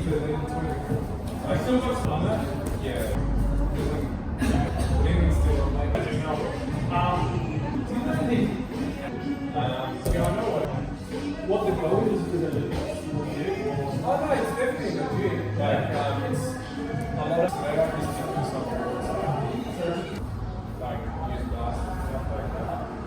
I still got some on that. Yeah. Maybe still on my yeah, I know what the goal is for the oh no, it's definitely legit. Like it's a lot of therapists do something like use glasses and stuff like that.